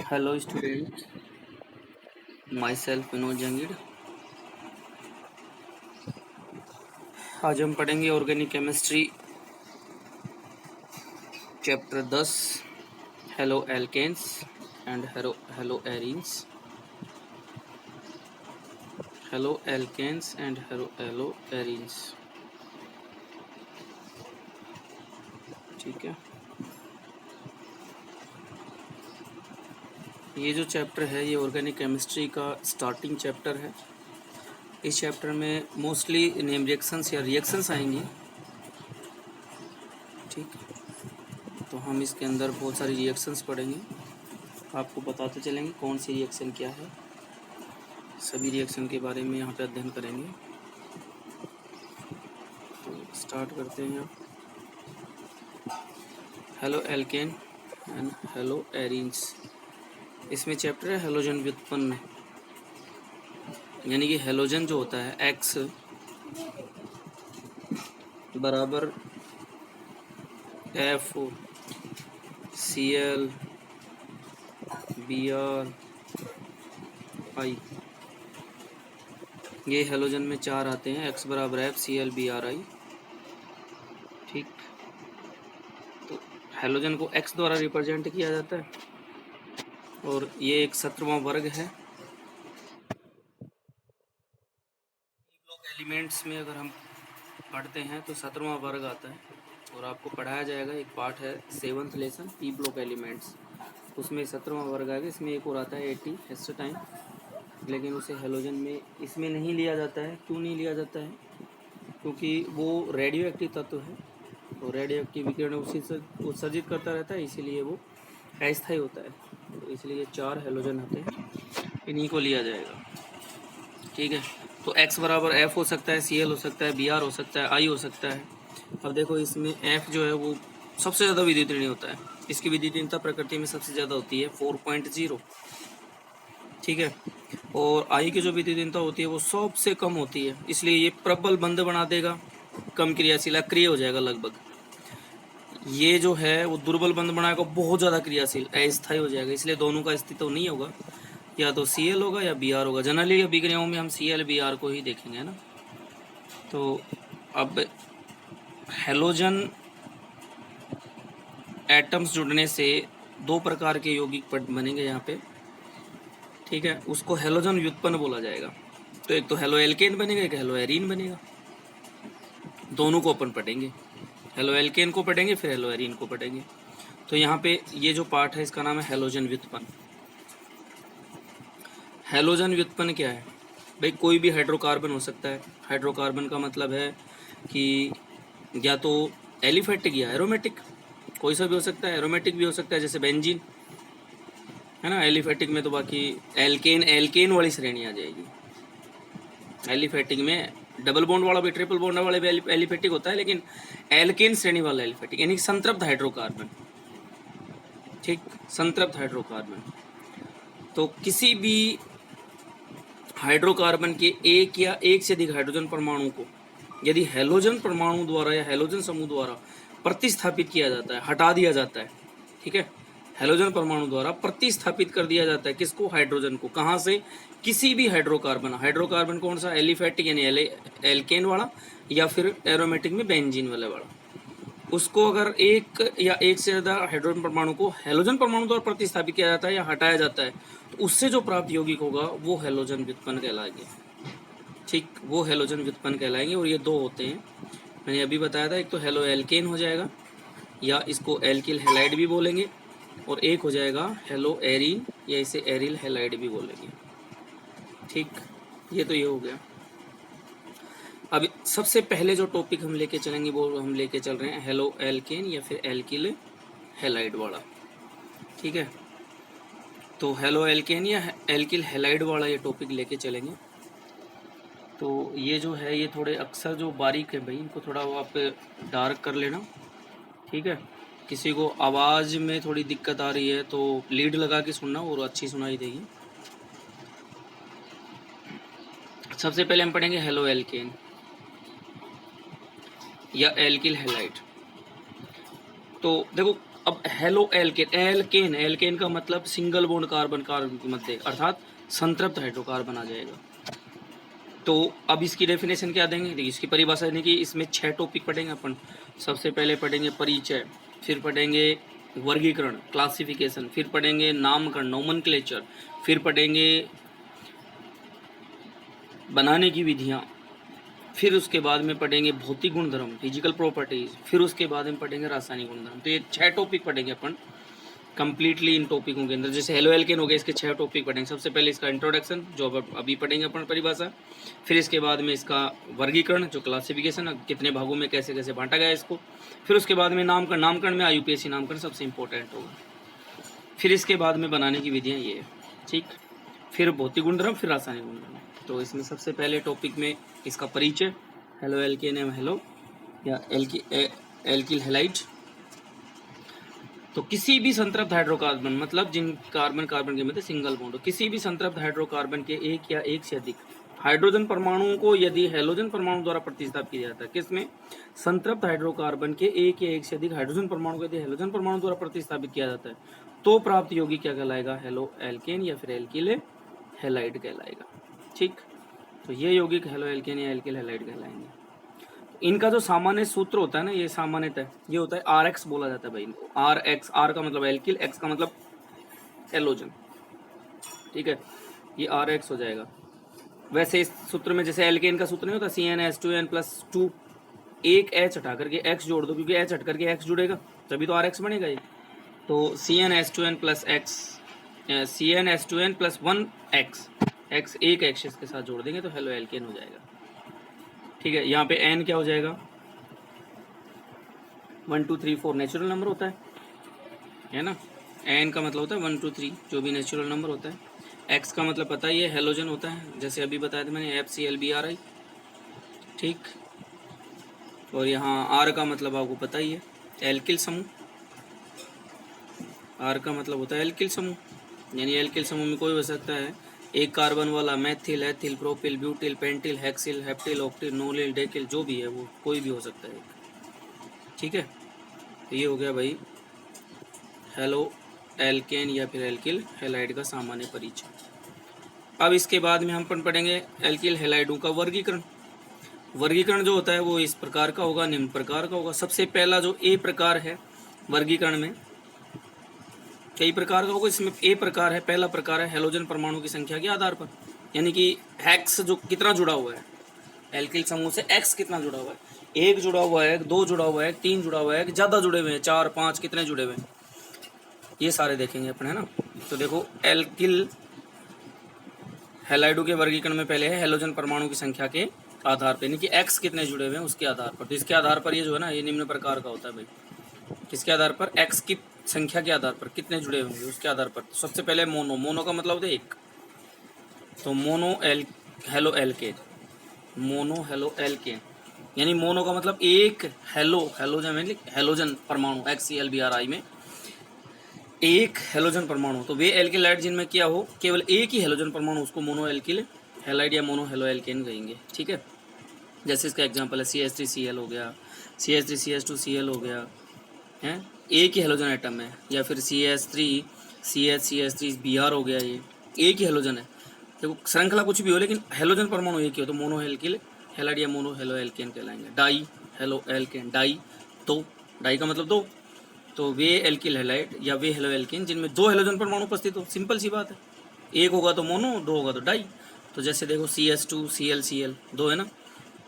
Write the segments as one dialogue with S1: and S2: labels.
S1: Hello student, myself Vinod Jangid. आज हम पढ़ेंगे organic chemistry chapter 10 hello alkenes and hello arenes. Hello alkenes and hello arenes, ठीक है। ये जो चैप्टर है ये ऑर्गेनिक केमिस्ट्री का स्टार्टिंग चैप्टर है। इस चैप्टर में मोस्टली नेम रिएक्शंस या रिएक्शंस आएंगी, ठीक। तो हम इसके अंदर बहुत सारी रिएक्शंस पढ़ेंगे, आपको बताते चलेंगे कौन सी रिएक्शन क्या है। सभी रिएक्शन के बारे में यहाँ पे अध्ययन करेंगे। तो स्टार्ट करते हैं। Halo alkane and hello arenes, इसमें चैप्टर है हेलोजन व्युत्पन्न, यानी कि हेलोजन जो होता है X बराबर FCl Br I। ये हेलोजन में चार आते हैं, X बराबर FCl Br I, ठीक। तो हेलोजन को X द्वारा रिप्रेजेंट किया जाता है और ये एक 17वां वर्ग है। एलिमेंट्स में अगर हम पढ़ते हैं तो 17वां वर्ग आता है और आपको पढ़ाया जाएगा। एक पार्ट है 7th lesson P block elements, उसमें 17वां वर्ग आएगा। इसमें एक और आता है 80 हेस्टाटाइन, लेकिन उसे हेलोजन में इसमें नहीं लिया जाता है। क्यों नहीं लिया जाता है? क्योंकि वो रेडियो एक्टिव तत्व है और रेडियो एक्टिव विकिरण उसी से उत्सर्जित करता रहता है, इसीलिए वो अस्थायी होता है। तो इसलिए 4 हेलोजन आते हैं, इन्हीं को लिया जाएगा, ठीक है। तो X बराबर F हो सकता है, Cl हो सकता है, Br हो सकता है, I हो सकता है। अब देखो इसमें F जो है वो सबसे ज़्यादा विद्युत ऋणी होता है, इसकी विद्युत ऋणता प्रकृति में सबसे ज़्यादा होती है 4.0, ठीक है। और I की जो विद्युत ऋणता होती है वो सबसे कम होती है, इसलिए ये प्रबल बंध बना देगा, कम क्रियाशील अक्रिय हो जाएगा लगभग। ये जो है वो दुर्बल बंध बनाएगा, बहुत ज़्यादा क्रियाशील अस्थायी हो जाएगा, इसलिए दोनों का अस्तित्व नहीं होगा। या तो Cl होगा या Br होगा। जनरली अभिक्रियाओं में हम Cl Br को ही देखेंगे, है ना। तो अब हेलोजन एटम्स जुड़ने से 2 प्रकार के यौगिक बनेंगे यहाँ पे, ठीक है। उसको हेलोजन व्युत्पन्न बोला जाएगा। तो एक तो हेलो एल्केन बनेगा, एक हेलो एरीन बनेगा। दोनों को अपन पढ़ेंगे, हेलो एल्केन को पढ़ेंगे फिर हेलो एरीन को पढ़ेंगे। तो यहाँ पे ये जो पार्ट है इसका नाम है हेलोजन व्युत्पन्न। हेलोजन व्युत्पन्न क्या है भाई? कोई भी हाइड्रोकार्बन हो सकता है। हाइड्रोकार्बन का मतलब है कि या तो एलिफेटिक या एरोमेटिक, कोई सा भी हो सकता है। एरोमेटिक भी हो सकता है, जैसे बेंजीन, है ना। एलिफेटिक में तो बाकी एल्केन एल्केन वाली श्रेणी आ जाएगी। एलिफेटिक में डबल बॉन्ड वाला भी, ट्रिपल बॉन्ड वाला भी एलिफेटिक होता है, लेकिन एल्केन श्रेणी वाला एलिफेटिक यानी संतृप्त हाइड्रोकार्बन, ठीक। संतृप्त हाइड्रोकार्बन। तो किसी भी हाइड्रोकार्बन के एक या एक से अधिक हाइड्रोजन परमाणु को यदि हेलोजन परमाणु द्वारा या हेलोजन समूह द्वारा प्रतिस्थापित किया जाता है, हटा दिया जाता है, ठीक है। हेलोजन परमाणु द्वारा प्रतिस्थापित कर दिया जाता है किसको? हाइड्रोजन को। कहाँ से? किसी भी हाइड्रोकार्बन। हाइड्रोकार्बन कौन सा? एलिफेटिक यानी एल्केन वाला, या फिर एरोमेटिक में बेंजीन वाला। उसको अगर एक या एक से ज़्यादा हाइड्रोजन परमाणु को हेलोजन परमाणु द्वारा प्रतिस्थापित किया जाता है या हटाया जाता है, तो उससे जो प्राप्त यौगिक होगा वो हेलोजन व्युत्पन्न कहलाएंगे, ठीक। वो हेलोजन व्युत्पन्न कहलाएंगे और ये 2 होते हैं, मैंने अभी बताया था। एक तो हेलो एल्केन हो जाएगा, या इसको एल्किल हैलाइड भी बोलेंगे, और एक हो जाएगा हेलो एरीन, या इसे एरिल हैलाइड भी बोलेंगे, ठीक। ये तो ये हो गया। अब सबसे पहले जो टॉपिक हम लेके चलेंगे वो हम लेके चल रहे हैं हेलो एल्केन या फिर एल्किल हैलाइड वाला, ठीक है। तो हेलो एल्केन या एल्किल हैलाइड वाला ये टॉपिक लेके चलेंगे। तो ये जो है ये थोड़े अक्सर जो बारीक है भाई, इनको थोड़ा वो आप डार्क कर लेना, ठीक है। किसी को आवाज़ में थोड़ी दिक्कत आ रही है तो लीड लगा के सुनना और अच्छी सुनाई देगी। सबसे पहले हम पढ़ेंगे हेलो एल्केन या एल्किल हैलाइड। तो देखो अब हेलो एल्केन, एल्केन, एल्केन का मतलब सिंगल बॉन्ड कार्बन कार्बन के मध्य, अर्थात संतृप्त हाइड्रोकार्बन आ जाएगा। तो अब इसकी डेफिनेशन क्या देंगे, देखिए इसकी परिभाषा यानी कि इसमें 6 टॉपिक पढ़ेंगे अपन। सबसे पहले पढ़ेंगे परिचय, फिर पढ़ेंगे वर्गीकरण क्लासिफिकेशन, फिर पढ़ेंगे नामकरण नोमेनक्लेचर, फिर पढ़ेंगे बनाने की विधियाँ, फिर उसके बाद में पढ़ेंगे भौतिक गुणधर्म फिजिकल प्रॉपर्टीज, फिर उसके बाद में पढ़ेंगे रासायनिक गुणधर्म। तो ये 6 टॉपिक पढ़ेंगे अपन कंप्लीटली इन टॉपिकों के अंदर। जैसे हेलो एल्केन हो गए, इसके 6 टॉपिक पढ़ेंगे। सबसे पहले इसका इंट्रोडक्शन जो अभी पढ़ेंगे अपन परिभाषा, फिर इसके बाद में इसका वर्गीकरण जो क्लासिफिकेशन कितने भागों में कैसे कैसे बांटा गया इसको, फिर उसके बाद में नामकरण, नामकरण में IUPAC नामकरण सबसे इंपॉर्टेंट होगा, फिर इसके बाद में बनाने की विधियाँ ये है, ठीक, फिर भौतिक गुणधर्म, फिर रासायनिक गुणधर्म। तो इसमें सबसे पहले टॉपिक में इसका परिचय, हेलो एल्केन एम हेलो या एल्किल हैलाइड। तो किसी भी संतृप्त हाइड्रोकार्बन मतलब जिन कार्बन कार्बन के मध्य सिंगल बॉन्ड हो, किसी भी संतृप्त हाइड्रोकार्बन के एक या एक से अधिक हाइड्रोजन परमाणुओं को यदि हैलोजन परमाणु द्वारा प्रतिस्थापित किया जाता है, किसमें, संतृप्त हाइड्रोकार्बन के एक या एक से अधिक हाइड्रोजन परमाणु को यदि हैलोजन परमाणु द्वारा प्रतिस्थापित किया जाता है, तो प्राप्त यौगिक क्या कहलाएगा, हेलो एल्केन या फिर एल्किल हैलाइड कहलाएगा। ठीक, तो ये यौगिक हेलो एल्केन या एल्किल हैलाइड कहलाएंगे। इनका जो सामान्य सूत्र होता है ना, ये सामान्यतः ये होता है RX बोला जाता है भाई इनको, RX, R का मतलब एल्किल, X का मतलब हैलोजन, ठीक है, ये RX हो जाएगा। वैसे इस सूत्र में जैसे एल्केन का सूत्र नहीं होता CnH2n+2, एक H हटा करके X जोड़ दो, क्योंकि H हट करके X जुड़ेगा तभी तो RX बनेगा ये। तो CnH2n+X, CnH2n+1X, X एक एक्सिस के साथ जोड़ देंगे तो हेलो एल्केन हो जाएगा। ठीक है, यहाँ पे N क्या हो जाएगा, 1 2 3 4 नेचुरल नंबर होता है ना, N का मतलब होता है 1 2 3 जो भी नेचुरल नंबर होता है। X का मतलब पता ही है हेलोजन होता है, जैसे अभी बताया था मैंने FClBrI, ठीक। और यहाँ R का मतलब आपको पता ही है एल्किल समूह, R का मतलब होता है एल्किल समूह, यानी एल्किल समूह में कोई हो सकता है एक कार्बन वाला methyl, ethyl, propyl, butyl, pentyl, hexyl, heptyl, octyl, nonyl, decyl, जो भी है वो कोई भी हो सकता है, ठीक है। तो ये हो गया भाई हेलो एल्केन या फिर एल्किल हैलाइड का सामान्य परिचय। अब इसके बाद में हम पढ़ेंगे एल्किल हैलाइडों का वर्गीकरण। वर्गीकरण जो होता है वो इस प्रकार का होगा, निम्न प्रकार का होगा। सबसे पहला जो A प्रकार है वर्गीकरण में, कई प्रकार का होगा, इसमें A प्रकार है, पहला प्रकार है हैलोजन परमाणु की संख्या के आधार पर, यानी कि X जो कितना जुड़ा हुआ है एल्किल समूह से, X कितना जुड़ा हुआ है, 1 जुड़ा हुआ है, 2 जुड़ा हुआ है, 3 जुड़ा हुआ है, ज़्यादा जुड़े हुए हैं, 4 5 कितने जुड़े हुए हैं, ये सारे देखेंगे अपन, है ना। तो देखो एल्किल हैलाइडों के वर्गीकरण में पहले है हैलोजन परमाणु की संख्या के आधार पर, यानी कि X कितने जुड़े हुए हैं उसके आधार पर। तो इसके आधार पर ये जो है ना, ये निम्न प्रकार का होता है भाई, किसके आधार पर, X की संख्या के आधार पर कितने जुड़े होंगे उसके आधार पर। तो सबसे पहले मोनो, मोनो का मतलब होता है एक, तो mono halo alkene, mono halo alkene, यानी मोनो का मतलब एक, हेलोजन में हेलोजन परमाणु HClBrI में एक हेलोजन परमाणु, तो वे एल्किल हैलाइड जिनमें क्या हो केवल एक ही हेलोजन परमाणु, उसको मोनो एल्किल हैलाइड या मोनो हेलो एल्केन कहेंगे, ठीक है। जैसे इसका एग्जांपल है CH3Cl हो गया, CH3CH2Cl हो गया, है एक ही हेलोजन आइटम है, या फिर CH3CH3Br हो गया, ये एक ही हेलोजन है। देखो श्रृंखला कुछ भी हो लेकिन हेलोजन परमाणु एक ही हो तो मोनो एल्किल हैलाइड या मोनो हेलो एल्केन कहलाएंगे। डाई हेलो एल्केन, डाई तो डाई का मतलब दो, तो वे एल्किल हैलाइड या वे हेलो एल्केन जिनमें 2 हेलोजन परमाणु उपस्थित हो, सिंपल सी बात है, एक होगा तो मोनो, 2 होगा तो डाई। तो जैसे देखो CH2ClCl 2 है ना,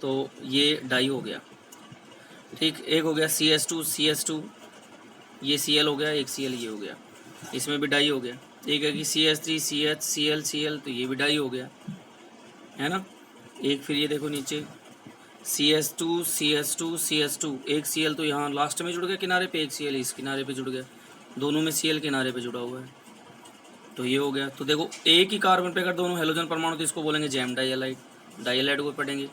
S1: तो ये डाई हो गया, ठीक। एक हो गया CH2CH2, ये Cl हो गया, एक Cl ये हो गया, इसमें भी डाई हो गया। एक है कि CH3CHClCl, तो ये भी डाई हो गया, है ना। एक फिर ये देखो नीचे CH2CH2CH2, एक Cl तो यहाँ लास्ट में जुड़ गया किनारे पे, एक Cl इस किनारे पे जुड़ गया, दोनों में Cl किनारे पे जुड़ा हुआ है, तो ये हो गया। तो देखो एक ही कार्बन पे अगर दोनों हेलोजन परमाणु तो इसको बोलेंगे जैम डाइहैलाइड, डाइहैलाइड को पढ़ेंगे।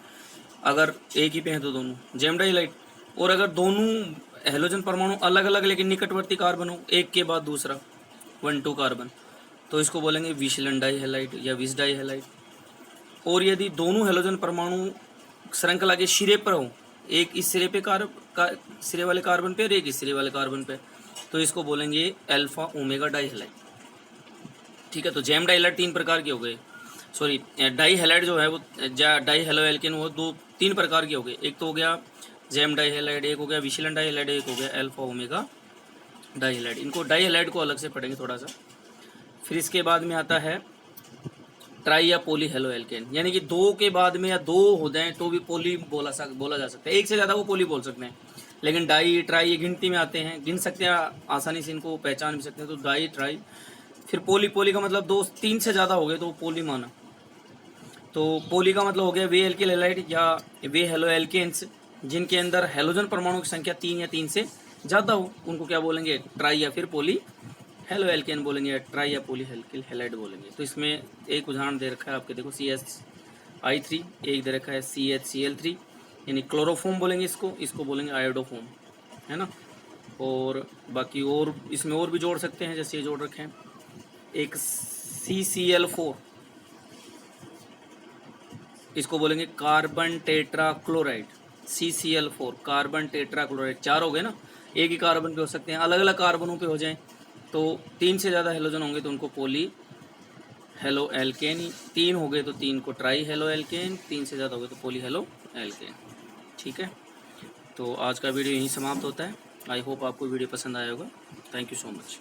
S1: अगर एक ही पे हैं तो दोनों जैम डाइहैलाइड, और अगर दोनों हेलोजन परमाणु अलग अलग लेकिन निकटवर्ती कार्बन हो, एक के बाद दूसरा 1 2 कार्बन, तो इसको बोलेंगे विशलन डाइहैलाइड या विस डाइहैलाइड। और यदि दोनों हेलोजन परमाणु श्रृंखला के सिरे पर हो, एक इस सिरे पे सिरे वाले कार्बन पे और एक इस सिरे वाले कार्बन पे, तो इसको बोलेंगे अल्फा ओमेगा डाई हैलाइड। ठीक है, तो जैम डाई हैलाइड 3 प्रकार के हो गए, सॉरी डाई हैलाइड जो है वो डाई हैलो एल्केन वो 3 प्रकार के हो गए। एक तो हो गया जैम डाई हैलाइड, एक हो गया विशिलन डाई हैलाइड, एक हो गया अल्फा ओमेगा डाई हैलाइड। इनको डाई हैलाइड को अलग से पढ़ेंगे थोड़ा सा। फिर इसके बाद में आता है ट्राई या पोली हेलो एल्केन, यानी कि 2 के बाद में या 2 हो जाए तो भी पोली बोला जा सकता है। एक से ज़्यादा वो पोली बोल सकते हैं, लेकिन डाई ट्राई ये गिनती में आते हैं, गिन सकते हैं आसानी से, इनको पहचान भी सकते हैं। तो डाई ट्राई, फिर पोली, पोली का मतलब 2 3 से ज़्यादा हो गए तो पोली माना। तो पोली का मतलब हो गया वे एल्किल हैलाइड या वे हेलो एल्केन्स जिनके अंदर हेलोजन परमाणु की संख्या 3 या 3 से ज़्यादा हो, उनको क्या बोलेंगे, ट्राई या फिर पोली हेलो एल्केन बोलेंगे, ट्राई या पोली एल्किल हैलाइड बोलेंगे। तो इसमें एक उदाहरण दे रखा है आपके, देखो CH3, एक दे रखा है CHCl3, यानी क्लोरोफोम बोलेंगे इसको, इसको बोलेंगे आयोडोफोम, है ना। और बाकी और इसमें और भी जोड़ सकते हैं, जैसे ये जोड़ रखे हैं एक CCl4, इसको बोलेंगे carbon tetra chloride. CCl4 carbon tetra chloride, 4 हो गए ना, एक ही कार्बन पे हो सकते हैं, अलग अलग कार्बनों पे हो जाएं तो 3 से ज़्यादा हेलोजन होंगे तो उनको पोली हेलो एल्केन, 3 हो गए तो 3 को ट्राई हेलो एल्केन, 3 से ज़्यादा हो गए तो पोली हेलो एल्केन। ठीक है, तो आज का वीडियो यहीं समाप्त होता है। आई होप आपको वीडियो पसंद आया होगा। Thank you so much.